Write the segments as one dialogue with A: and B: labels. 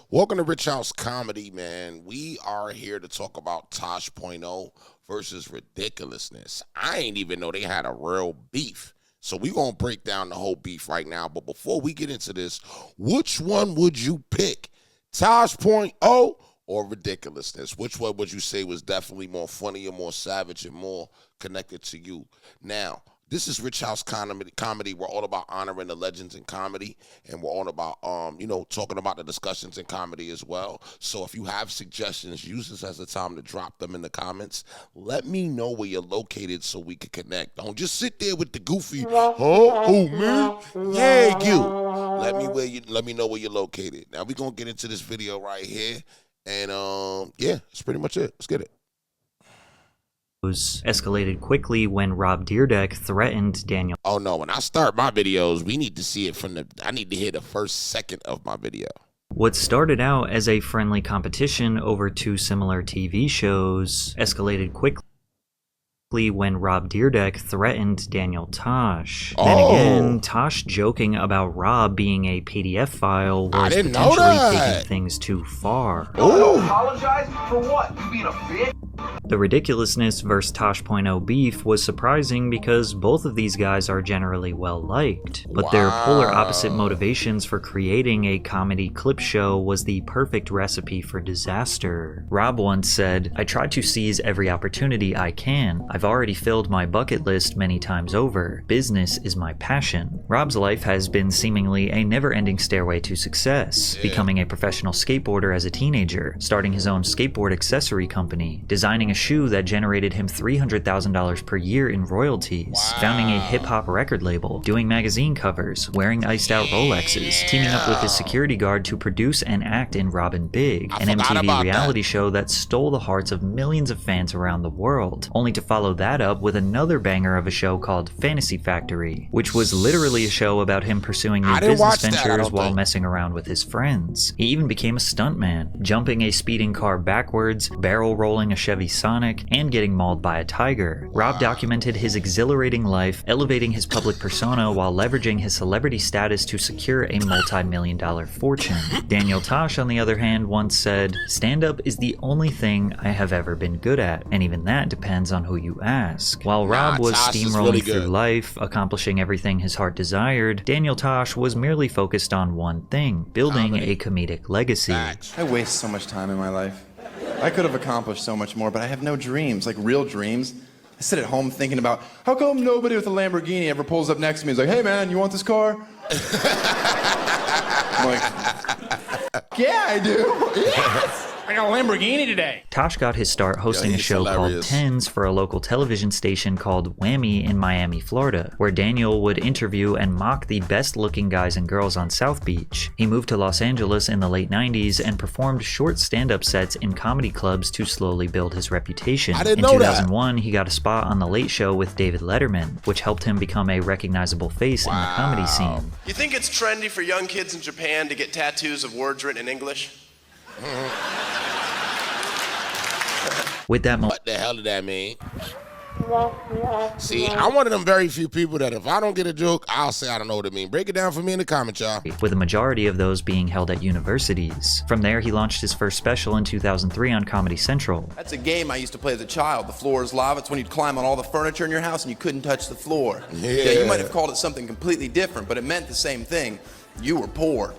A: Welcome to Rich House Comedy, man. We are here to talk about Tosh.0 versus Ridiculousness. I ain't even know they had a real beef. So we're going to break down the whole beef right now. But before we get into this, which one would you pick? Tosh.0 or Ridiculousness? Which one would you say was definitely more funny or more savage and more connected to you? Now, this is Rich House Comedy. We're all about honoring the legends in comedy, and we're all about, talking about the discussions in comedy as well. So if you have suggestions, use this as a time to drop them in the comments. Let me know where you're located so we can connect. Don't just sit there with the goofy, oh, man, yeah, you. Let me know where you're located. Now, we're going to get into this video right here, and, that's pretty much it. Let's get it.
B: Escalated quickly when Rob Dyrdek threatened Daniel.
A: Oh no, when I start my videos, we need to see it I need to hear the first second of my video.
B: What started out as a friendly competition over two similar TV shows escalated quickly when Rob Dyrdek threatened Daniel Tosh. Then again, Tosh joking about Rob being a PDF file was potentially taking things too far.
C: Oh. Apologize for what? You being a bitch?
B: The Ridiculousness vs. Tosh.0 beef was surprising because both of these guys are generally well-liked, but their polar opposite motivations for creating a comedy clip show was the perfect recipe for disaster. Rob once said, "I try to seize every opportunity I can. I've already filled my bucket list many times over. Business is my passion." Rob's life has been seemingly a never-ending stairway to success, becoming a professional skateboarder as a teenager, starting his own skateboard accessory company, designing a shoe that generated him $300,000 per year in royalties, founding a hip-hop record label, doing magazine covers, wearing iced-out Rolexes, teaming up with his security guard to produce and act in Robin Big, an MTV reality show that stole the hearts of millions of fans around the world, only to follow that up with another banger of a show called Fantasy Factory, which was literally a show about him pursuing new business ventures while messing around with his friends. He even became a stuntman, jumping a speeding car backwards, barrel rolling a Chevy Sonic, and getting mauled by a tiger. Rob documented his exhilarating life, elevating his public persona while leveraging his celebrity status to secure a multi-million-dollar fortune. Daniel Tosh, on the other hand, once said, "Stand-up is the only thing I have ever been good at, and even that depends on who you ask." While Rob was steamrolling through life, accomplishing everything his heart desired, Daniel Tosh was merely focused on one thing: building a comedic legacy.
D: I waste so much time in my life. I could have accomplished so much more, but I have no dreams, like real dreams. I sit at home thinking about, how come nobody with a Lamborghini ever pulls up next to me and is like, "Hey man, you want this car?" I'm like, "Yeah, I do. Yes! I got a Lamborghini today."
B: Tosh got his start hosting a show called Tens for a local television station called Whammy in Miami, Florida, where Daniel would interview and mock the best-looking guys and girls on South Beach. He moved to Los Angeles in the late 90s and performed short stand-up sets in comedy clubs to slowly build his reputation. In 2001, he got a spot on The Late Show with David Letterman, which helped him become a recognizable face in the comedy scene.
E: You think it's trendy for young kids in Japan to get tattoos of words written in English?
B: With that
A: What the hell did that mean? See, I'm one of them very few people that if I don't get a joke, I'll say I don't know what it means. Break it down for me in the comments, y'all.
B: With a majority of those being held at universities. From there, he launched his first special in 2003 on Comedy Central.
D: That's a game I used to play as a child. The floor is lava. It's when you'd climb on all the furniture in your house and you couldn't touch the floor. Yeah, you might have called it something completely different, but it meant the same thing. You were poor.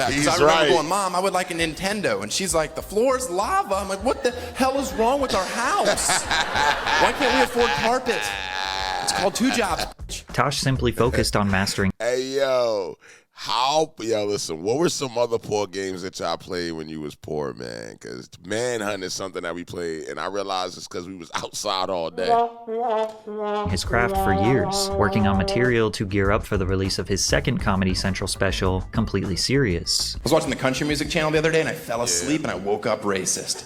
A: He's
D: I remember going, "Mom, I would like a Nintendo." And she's like, "The floor's lava." I'm like, "What the hell is wrong with our house? Why can't we afford carpet? It's called two jobs."
B: Tosh simply focused on mastering.
A: Hey, listen, what were some other poor games that y'all played when you was poor, man? Because Manhunt is something that we played, and I realized it's because we was outside all day.
B: His craft for years, working on material to gear up for the release of his second Comedy Central special, Completely Serious.
D: I was watching the country music channel the other day, and I fell asleep, and I woke up racist.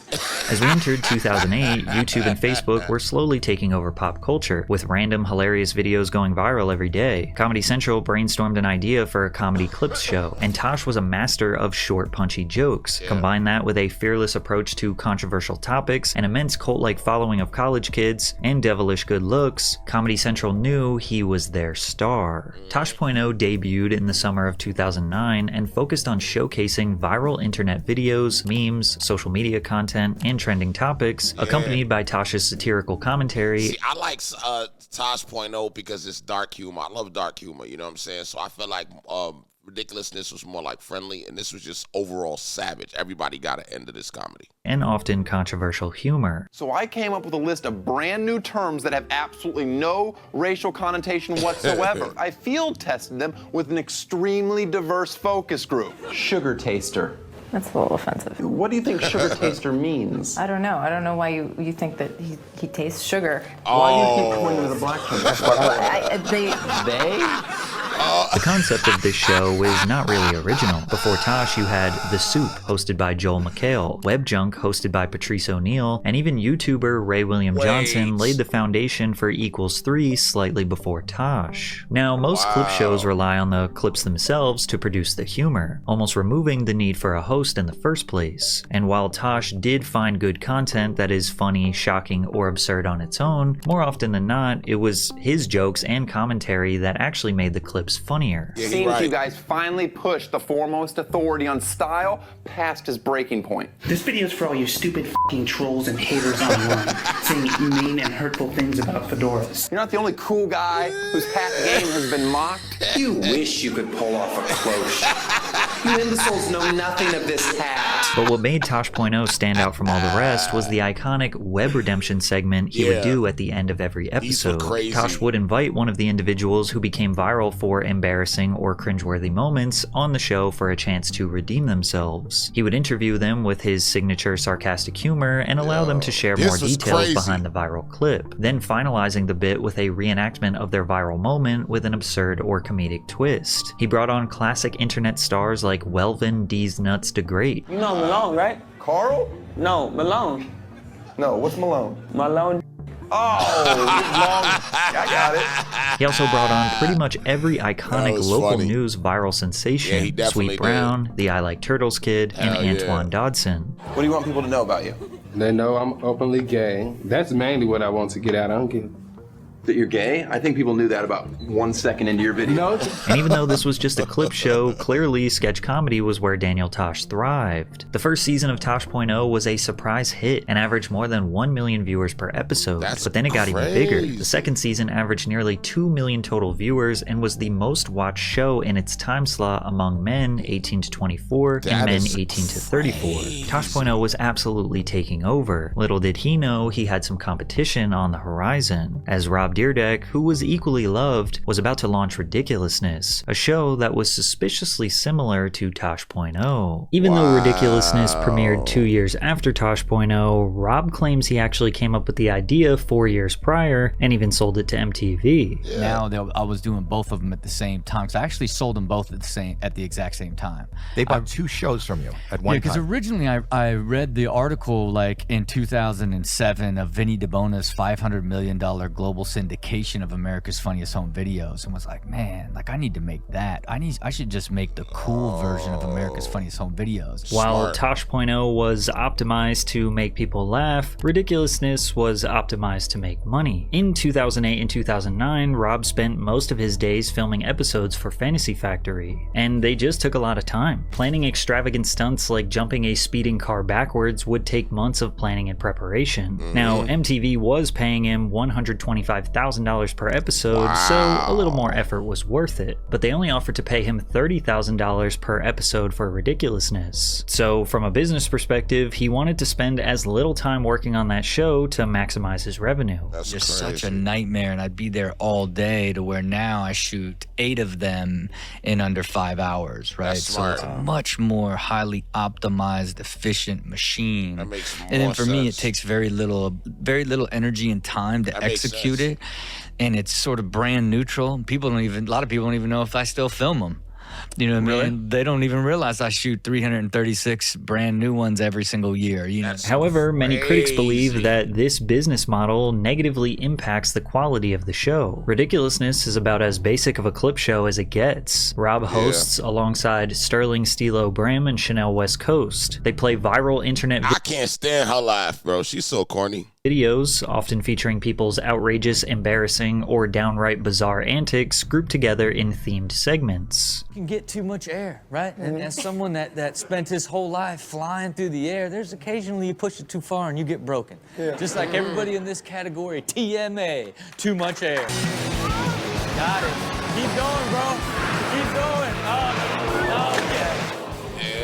B: As we entered 2008, YouTube and Facebook were slowly taking over pop culture, with random hilarious videos going viral every day. Comedy Central brainstormed an idea for a comedy comedy clips show, and Tosh was a master of short, punchy jokes. Combine that with a fearless approach to controversial topics, an immense cult-like following of college kids, and devilish good looks, Comedy Central knew he was their star. Tosh.0 debuted in the summer of 2009 and focused on showcasing viral internet videos, memes, social media content, and trending topics, accompanied by Tosh's satirical commentary.
A: See, I like Tosh.0 because it's dark humor. I love dark humor, you know what I'm saying? So I feel like Ridiculousness was more like friendly, and this was just overall savage. Everybody got an end of this comedy.
B: And often controversial humor.
F: So I came up with a list of brand new terms that have absolutely no racial connotation whatsoever. I field tested them with an extremely diverse focus group.
G: Sugar taster.
H: That's a little offensive.
G: What do you think sugar taster means?
H: I don't know. I don't know why you think that he tastes sugar.
G: Why do you keep pointing to the black person?
H: They?
B: The concept of this show is not really original. Before Tosh, you had The Soup, hosted by Joel McHale, Web Junk, hosted by Patrice O'Neal, and even YouTuber Ray William Johnson laid the foundation for Equals 3 slightly before Tosh. Now, most clip shows rely on the clips themselves to produce the humor, almost removing the need for a host in the first place. And while Tosh did find good content that is funny, shocking, or absurd on its own, more often than not, it was his jokes and commentary that actually made the clips funnier.
F: Seems you guys finally pushed the foremost authority on style past his breaking point.
I: This video is for all you stupid f***ing trolls and haters online, saying mean and hurtful things about fedoras.
F: You're not the only cool guy whose hat game has been mocked.
G: You wish you could pull off a cloche. You imbeciles know nothing of this hat.
B: But what made Tosh.0 stand out from all the rest was the iconic web redemption segment he would do at the end of every episode. Tosh would invite one of the individuals who became viral for embarrassing or cringeworthy moments on the show for a chance to redeem themselves. He would interview them with his signature sarcastic humor and allow them to share more details behind the viral clip, then finalizing the bit with a reenactment of their viral moment with an absurd or comedic twist. He brought on classic internet stars like Welvin D's Nuts to Great.
J: You know Malone, right?
F: Carl?
J: No, Malone.
F: No, what's Malone?
J: Malone.
F: Oh, I got it.
B: He also brought on pretty much every iconic local news viral sensation. Sweet Brown, the I Like Turtles kid, and Antoine Dodson.
F: What do you want people to know about you?
K: They know I'm openly gay. That's mainly what I want to get out. I don't give.
G: That you're gay? I think people knew that about 1 second into your video.
K: No.
B: And even though this was just a clip show, clearly sketch comedy was where Daniel Tosh thrived. The first season of Tosh.0 was a surprise hit and averaged more than 1 million viewers per episode, but then it got even bigger. The second season averaged nearly 2 million total viewers and was the most watched show in its time slot among men 18 to 24 and men 18 to 34. Tosh.0 was absolutely taking over. Little did he know he had some competition on the horizon, as Rob Dyrdek, who was equally loved, was about to launch Ridiculousness, a show that was suspiciously similar to Tosh.0. Even though Ridiculousness premiered 2 years after Tosh.0, Rob claims he actually came up with the idea 4 years prior and even sold it to MTV.
L: Now I was doing both of them at the same time, because I actually sold them both at the exact same time.
M: They bought 2 shows from you at one time.
L: Because originally I read the article like in 2007 of Vinny DeBona's $500 million global syndication of America's Funniest Home Videos, and was like, man, like I need to make that. I should just make the cool version of America's Funniest Home Videos.
B: While Tosh.0 was optimized to make people laugh, Ridiculousness was optimized to make money. In 2008 and 2009, Rob spent most of his days filming episodes for Fantasy Factory, and they just took a lot of time. Planning extravagant stunts like jumping a speeding car backwards would take months of planning and preparation. Now, MTV was paying him $125,000 per episode, so a little more effort was worth it, but they only offered to pay him $30,000 per episode for Ridiculousness. So from a business perspective, he wanted to spend as little time working on that show to maximize his revenue.
L: That's just such a nightmare, and I'd be there all day, to where now I shoot 8 of them in under 5 hours, right? So it's a much more highly optimized, efficient machine.
A: That makes more
L: and then for me, it
A: sense.
L: takes very little energy and time to execute it, and it's sort of brand neutral. A lot of people don't even know if I still film them. You know what I mean? They don't even realize I shoot 336 brand new ones every single year. You know.
B: However, many critics believe that this business model negatively impacts the quality of the show. Ridiculousness is about as basic of a clip show as it gets. Rob hosts alongside Sterling Stilo Bram and Chanel West Coast. They play viral internet
A: I can't stand her laugh, bro. She's so corny.
B: Videos, often featuring people's outrageous, embarrassing, or downright bizarre antics, grouped together in themed segments.
N: You can get too much air, right? And as someone that spent his whole life flying through the air, there's occasionally you push it too far and you get broken. Just like everybody in this category, TMA, too much air. Got it. Keep going, bro. Keep going. Oh, yeah.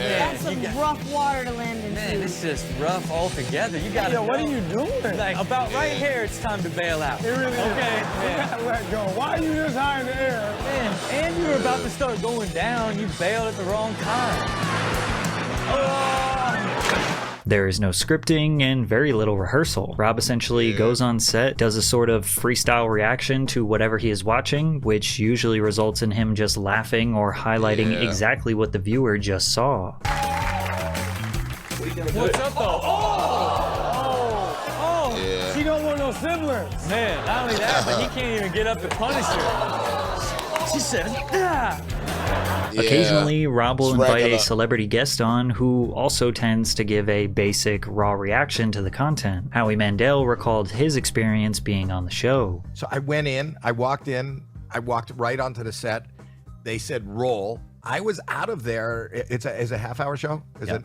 O: That's some rough water to land in.
N: Man, it's just rough altogether. You gotta
J: what are you doing?
N: Like, about right here, it's time to bail out.
J: It really is.
N: Okay.
J: You gotta let go. Why are you this high in the air?
N: Man, and you were about to start going down. You bailed at the wrong time.
B: There is no scripting and very little rehearsal. Rob essentially goes on set, does a sort of freestyle reaction to whatever he is watching, which usually results in him just laughing or highlighting exactly what the viewer just saw.
N: What's up, though?
J: She don't want no siblings.
N: Man, not only that, but he can't even get up to punish her. She said, ah.
B: Occasionally, Rob will invite a celebrity guest on who also tends to give a basic, raw reaction to the content. Howie Mandel recalled his experience being on the show.
M: So I went in, I walked right onto the set. They said roll. I was out of there. It's a half-hour show, is it?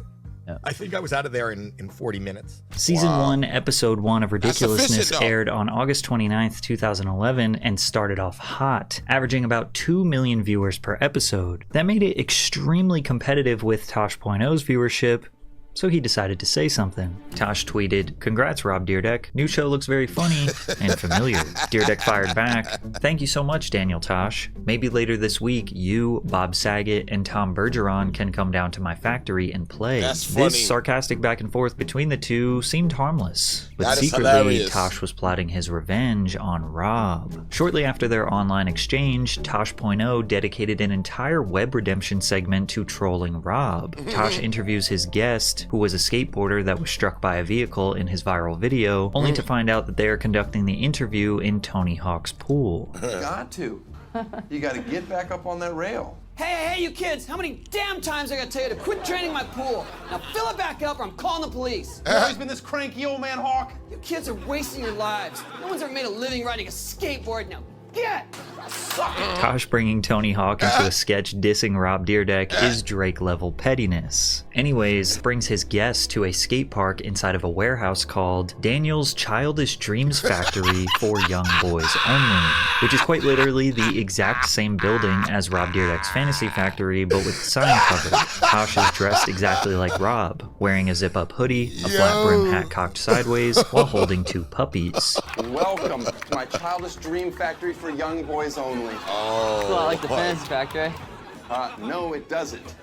M: I think I was out of there in 40 minutes.
B: Season 1, Episode 1 of Ridiculousness aired on August 29th, 2011, and started off hot, averaging about 2 million viewers per episode. That made it extremely competitive with Tosh.0's viewership, so he decided to say something. Tosh tweeted, "Congrats, Rob Dyrdek. New show looks very funny and familiar." Dyrdek fired back, "Thank you so much, Daniel Tosh. Maybe later this week, you, Bob Saget, and Tom Bergeron can come down to my factory and play." This sarcastic back and forth between the two seemed harmless, but secretly, Tosh was plotting his revenge on Rob. Shortly after their online exchange, Tosh.0 dedicated an entire web redemption segment to trolling Rob. Tosh interviews his guest, who was a skateboarder that was struck by a vehicle in his viral video, only to find out that they are conducting the interview in Tony Hawk's pool.
F: You got to. You got to get back up on that rail.
P: Hey, you kids, how many damn times I gotta tell you to quit draining my pool? Now fill it back up or I'm calling the police.
F: You've always been this cranky old man Hawk.
P: You kids are wasting your lives. No one's ever made a living riding a skateboard. Now get!
B: Tosh bringing Tony Hawk into a sketch dissing Rob Dyrdek is Drake-level pettiness. Anyways, brings his guest to a skate park inside of a warehouse called Daniel's Childish Dreams Factory for Young Boys Only, which is quite literally the exact same building as Rob Dyrdek's Fantasy Factory, but with sign cover. Tosh is dressed exactly like Rob, wearing a zip-up hoodie, a flat brim hat cocked sideways, while holding 2 puppies.
F: Welcome to my Childish Dream Factory for Young Boys Only.
P: Oh, well, I like the Fantasy Factory.
F: No, it doesn't.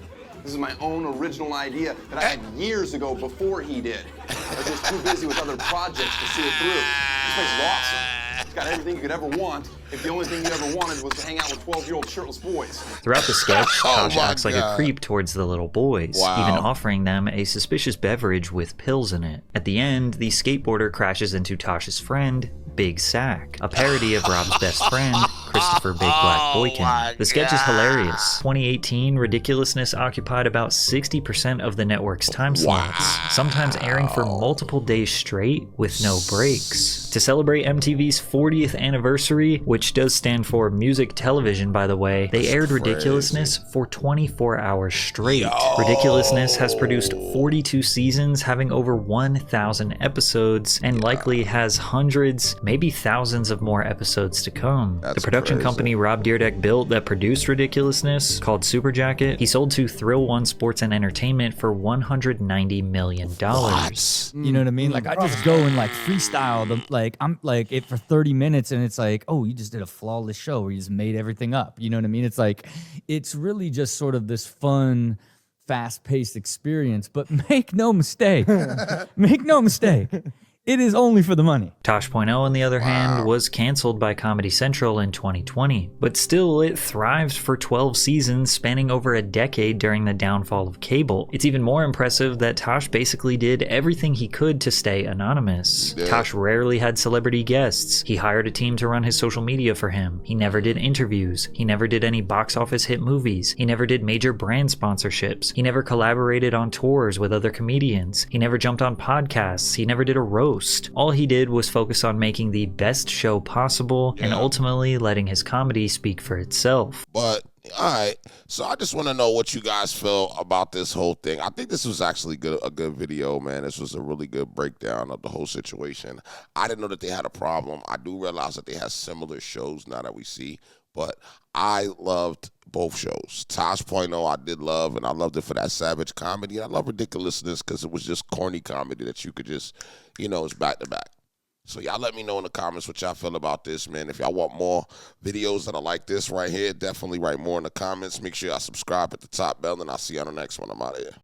F: This is my own original idea that I had years ago before he did. I was just too busy with other projects to see it through. This place is awesome. It's got everything you could ever want if the only thing you ever wanted was to hang out with 12-year-old shirtless boys.
B: Throughout the sketch, Tosh acts like a creep towards the little boys, even offering them a suspicious beverage with pills in it. At the end, the skateboarder crashes into Tosh's friend, Big Sack, a parody of Rob's best friend, Christopher Big Black Boykin. The sketch is hilarious. 2018, Ridiculousness occupied about 60% of the network's time slots, sometimes airing for multiple days straight with no breaks. To celebrate MTV's 40th anniversary, which does stand for music television by the way, they aired Ridiculousness for 24 hours straight. Ridiculousness has produced 42 seasons, having over 1,000 episodes, and likely has hundreds, maybe thousands of more episodes to come. The production company Rob Dyrdek built that produced Ridiculousness, called Super Jacket, he sold to Thrill One Sports and Entertainment for $190 million.
L: You know what I mean? Like, I just go and like freestyle them. Like, I'm like it for 30 minutes and it's like, oh, you just did a flawless show where you just made everything up. You know what I mean? It's like, it's really just sort of this fun, fast-paced experience. But make no mistake,
N: It is only for the money.
B: Tosh.0, on the other hand, was canceled by Comedy Central in 2020, but still it thrived for 12 seasons spanning over a decade during the downfall of cable. It's even more impressive that Tosh basically did everything he could to stay anonymous.
A: Yeah.
B: Tosh rarely had celebrity guests. He hired a team to run his social media for him. He never did interviews. He never did any box office hit movies. He never did major brand sponsorships. He never collaborated on tours with other comedians. He never jumped on podcasts. He never did a roast. All he did was focus on making the best show possible and ultimately letting his comedy speak for itself.
A: But, all right, so I just want to know what you guys feel about this whole thing. I think this was actually a good video, man. This was a really good breakdown of the whole situation. I didn't know that they had a problem. I do realize that they have similar shows now that we see, but I loved both shows. Tosh.0 I did love, and I loved it for that savage comedy. I love Ridiculousness because it was just corny comedy that you could just, you know, it's back to back. So y'all let me know in the comments what y'all feel about this, man. If y'all want more videos that are like this right here, definitely write more in the comments. Make sure y'all subscribe at the top bell, and I'll see you on the next one. I'm out of here.